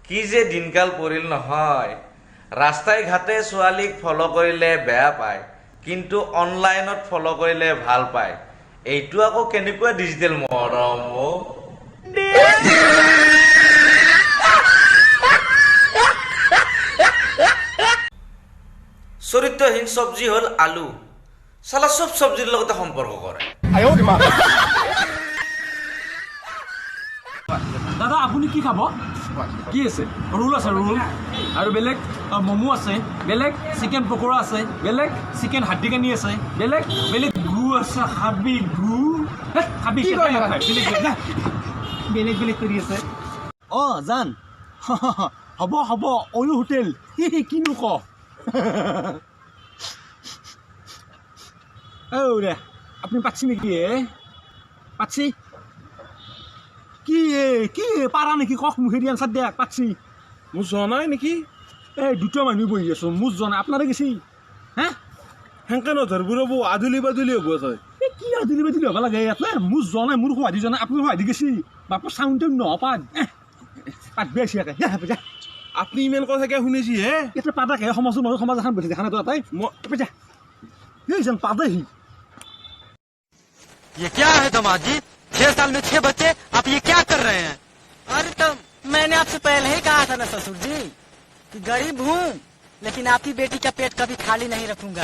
কি যে দিনকাল পৰিল নহয়, ৰাস্তাই ঘাটে ছোৱালীক ফ'ল' কৰিলে বেয়া পায়, কিন্তু অনলাইনত ফ'ল' কৰিলে ভাল পায়। এইটো আকৌ কেনেকুৱা ডিজিটেল মৰম অ'? চৰিত্ৰহীন চব্জি হ'ল আলু। চালা চব চব্জিৰ লগতে সম্পৰ্ক কৰে। দাদা আপুনি কি খাব? কি আছে? ৰোল আছে, ৰোল আৰু বেলেগ ম'ম' আছে, বেলেগ চিকেন পকৰা আছে, বেলেগ চিকেন হাড্ডিকানি আছে, বেলেগ বেলেগ গু আছে, হাবি গু হাবি বেলেগ বেলেগ কৰি আছে। অঁ জান হ'ব হ'ব অয়ু হোটেল কিনো ক দে আপুনি পাচ্ছি নেকি পাচ্ছি কি পাৰা নেকি কওক মুখেদি আনচাৰ দিয়ক পাচ্ছি মোৰ যোৱা নাই নেকি? এই দুটা মানুহ বহি আছোঁ মোৰ যোৱা নাই আপোনাৰে গেছি হে সেনেকে নধৰব ৰ'ব আদুলি বাদুলি হ'ব তই এই কি আদিলি বাদিলি হ'ব লাগে ইয়াতে মোৰ যোৱা নাই মোৰ সোৱাদি যোৱা নাই আপুনি সোৱাদি গেছি বাপৰ চাউণ্ড নহপাত পাত বেছি একে আপুনি ইমান কথাকে শুনিছি হে ইয়াতে পাতাকে সমাজৰ মাজত সমাজ এখন বহি দেখা নাই তো এটাই মই যেন পাতেহি ये क्या है दामाद जी? 6 साल में 6 बच्चे, आप ये क्या कर रहे हैं? अरे तो मैंने आपसे पहले ही कहा था ना ससुर जी कि गरीब हूँ लेकिन आपकी बेटी का पेट कभी खाली नहीं रखूंगा।